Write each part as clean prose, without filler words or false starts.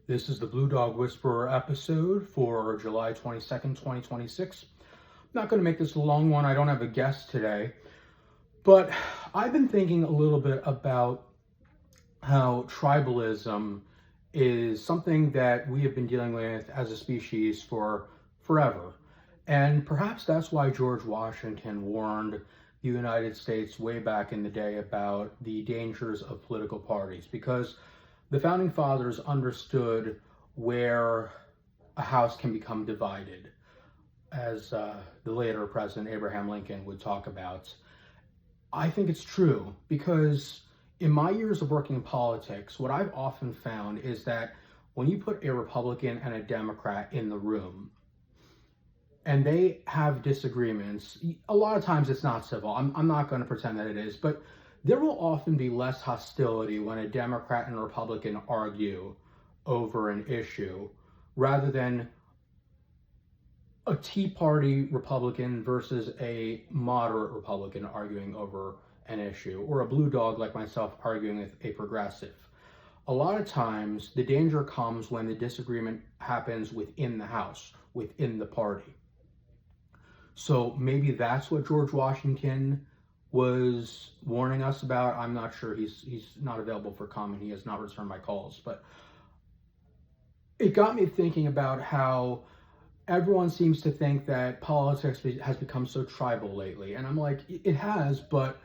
This is the Blue Dog Whisperer episode for July 22nd, 2026. I'm not going to make this a long one. I don't have a guest today, but I've been thinking a little bit about how tribalism is something that we have been dealing with as a species for forever. And perhaps that's why George Washington warned the United States way back in the day about the dangers of political parties, because the founding fathers understood where a house can become divided, as the later President Abraham Lincoln would talk about. I think it's true because in my years of working in politics, what I've often found is that when you put a Republican and a Democrat in the room and they have disagreements, a lot of times it's not civil. I'm not going to pretend that it is, but there will often be less hostility when a Democrat and a Republican argue over an issue rather than a Tea Party Republican versus a moderate Republican arguing over an issue, or a blue dog like myself arguing with a progressive. A lot of times, the danger comes when the disagreement happens within the House, within the party. So maybe that's what George Washington was warning us about. I'm not sure. He's not available for comment. He has not returned my calls, but it got me thinking about how everyone seems to think that politics has become so tribal lately. And I'm like, it has, but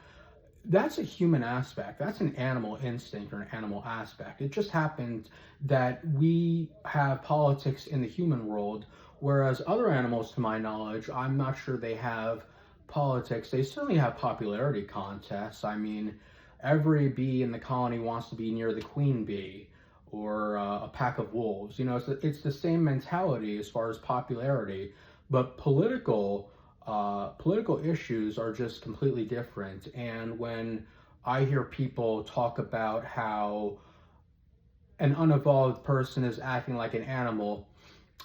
that's a human aspect. That's an animal instinct or an animal aspect. It just happened that we have politics in the human world, whereas other animals, to my knowledge, I'm not sure they have politics. They certainly have popularity contests. I mean, every bee in the colony wants to be near the queen bee or a pack of wolves. You know, it's the same mentality as far as popularity, but political issues are just completely different. And when I hear people talk about how an unevolved person is acting like an animal,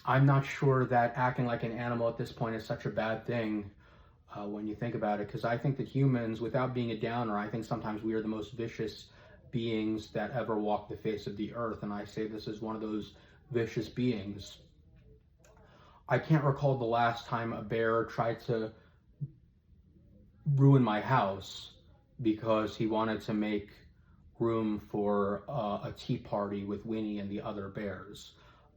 I'm not sure that acting like an animal at this point is such a bad thing when you think about it, because I think that humans, without being a downer, I think sometimes we are the most vicious beings that ever walked the face of the earth, and I say this is one of those vicious beings. I can't recall the last time a bear tried to ruin my house because he wanted to make room for a tea party with Winnie and the other bears.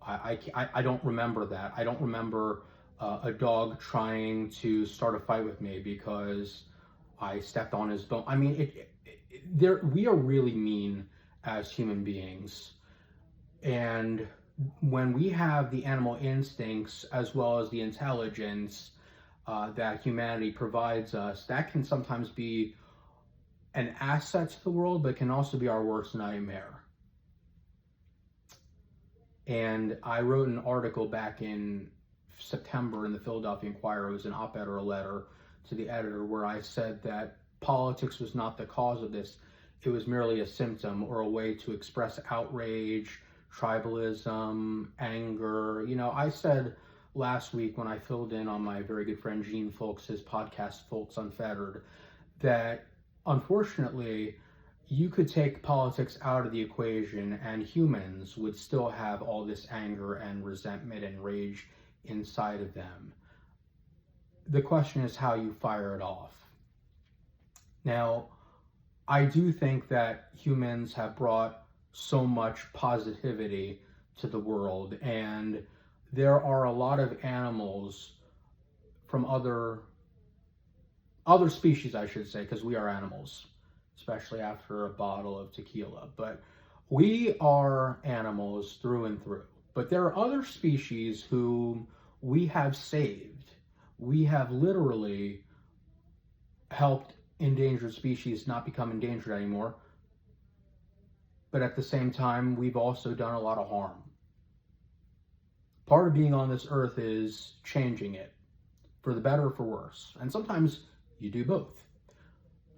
I don't remember that. I don't remember a dog trying to start a fight with me because I stepped on his bone. I mean, we are really mean as human beings. And when we have the animal instincts as well as the intelligence that humanity provides us, that can sometimes be an asset to the world, but can also be our worst nightmare. And I wrote an article back in September in the Philadelphia Inquirer. It was an op-ed or a letter to the editor where I said that politics was not the cause of this. It was merely a symptom or a way to express outrage, tribalism, anger. You know, I said last week when I filled in on my very good friend Gene Folks' podcast, Folks Unfettered, that unfortunately you could take politics out of the equation and humans would still have all this anger and resentment and rage inside of them. The question is how you fire it off. Now, I do think that humans have brought so much positivity to the world, and there are a lot of animals from other species, I should say, because we are animals, especially after a bottle of tequila. But we are animals through and through. But there are other species whom we have saved. We have literally helped endangered species not become endangered anymore. But at the same time, we've also done a lot of harm. Part of being on this earth is changing it, for the better or for worse. And sometimes you do both.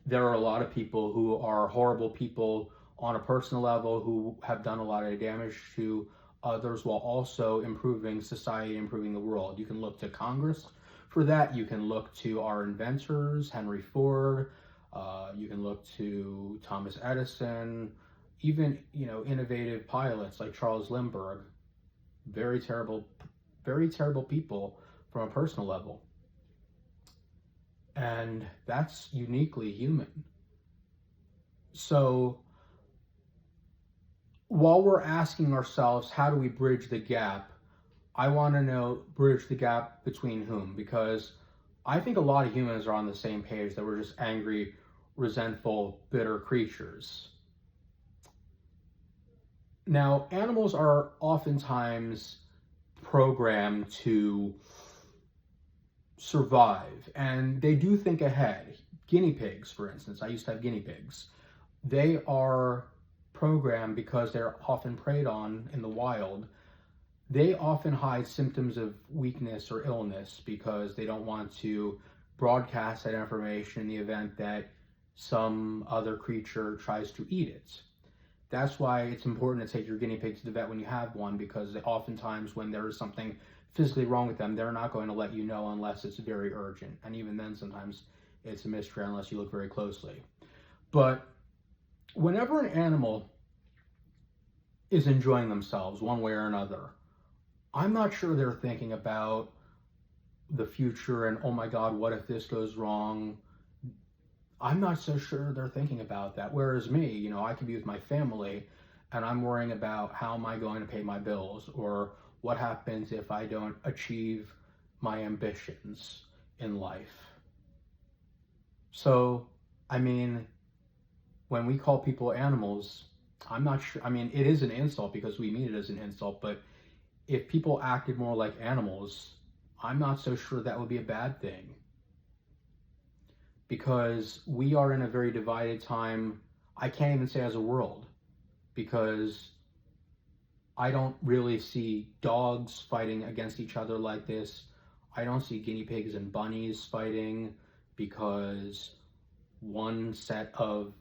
There are a lot of people who are horrible people on a personal level who have done a lot of damage to others while also improving society, improving the world. You can look to Congress for that. You can look to our inventors, Henry Ford. You can look to Thomas Edison, even, innovative pilots like Charles Lindbergh, very terrible people from a personal level. And that's uniquely human. So while we're asking ourselves, how do we bridge the gap? I want to know, bridge the gap between whom? Because I think a lot of humans are on the same page, that we're just angry, resentful, bitter creatures. Now, animals are oftentimes programmed to survive, and they do think ahead. Guinea pigs, for instance, I used to have guinea pigs. They are programmed, because they're often preyed on in the wild. They often hide symptoms of weakness or illness because they don't want to broadcast that information in the event that some other creature tries to eat it. That's why it's important to take your guinea pig to the vet when you have one, because oftentimes when there is something physically wrong with them, they're not going to let you know unless it's very urgent. And even then, sometimes it's a mystery unless you look very closely. But whenever an animal is enjoying themselves one way or another, I'm not sure they're thinking about the future and, oh my God, what if this goes wrong? I'm not so sure they're thinking about that. Whereas me, I could be with my family and I'm worrying about, how am I going to pay my bills, or what happens if I don't achieve my ambitions in life. So, I mean, when we call people animals, I'm not sure. I mean, it is an insult because we mean it as an insult, but if people acted more like animals, I'm not so sure that would be a bad thing. Because we are in a very divided time. I can't even say as a world, because I don't really see dogs fighting against each other like this. I don't see guinea pigs and bunnies fighting because one set of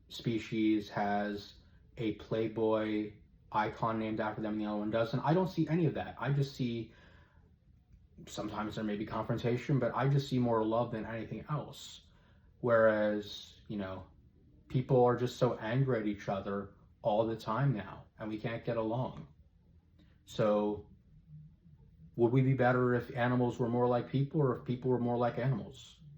species has a Playboy icon named after them and the other one doesn't. I don't see any of that. I just see, sometimes there may be confrontation, but I just see more love than anything else. Whereas, people are just so angry at each other all the time now, and we can't get along. So, would we be better if animals were more like people, or if people were more like animals?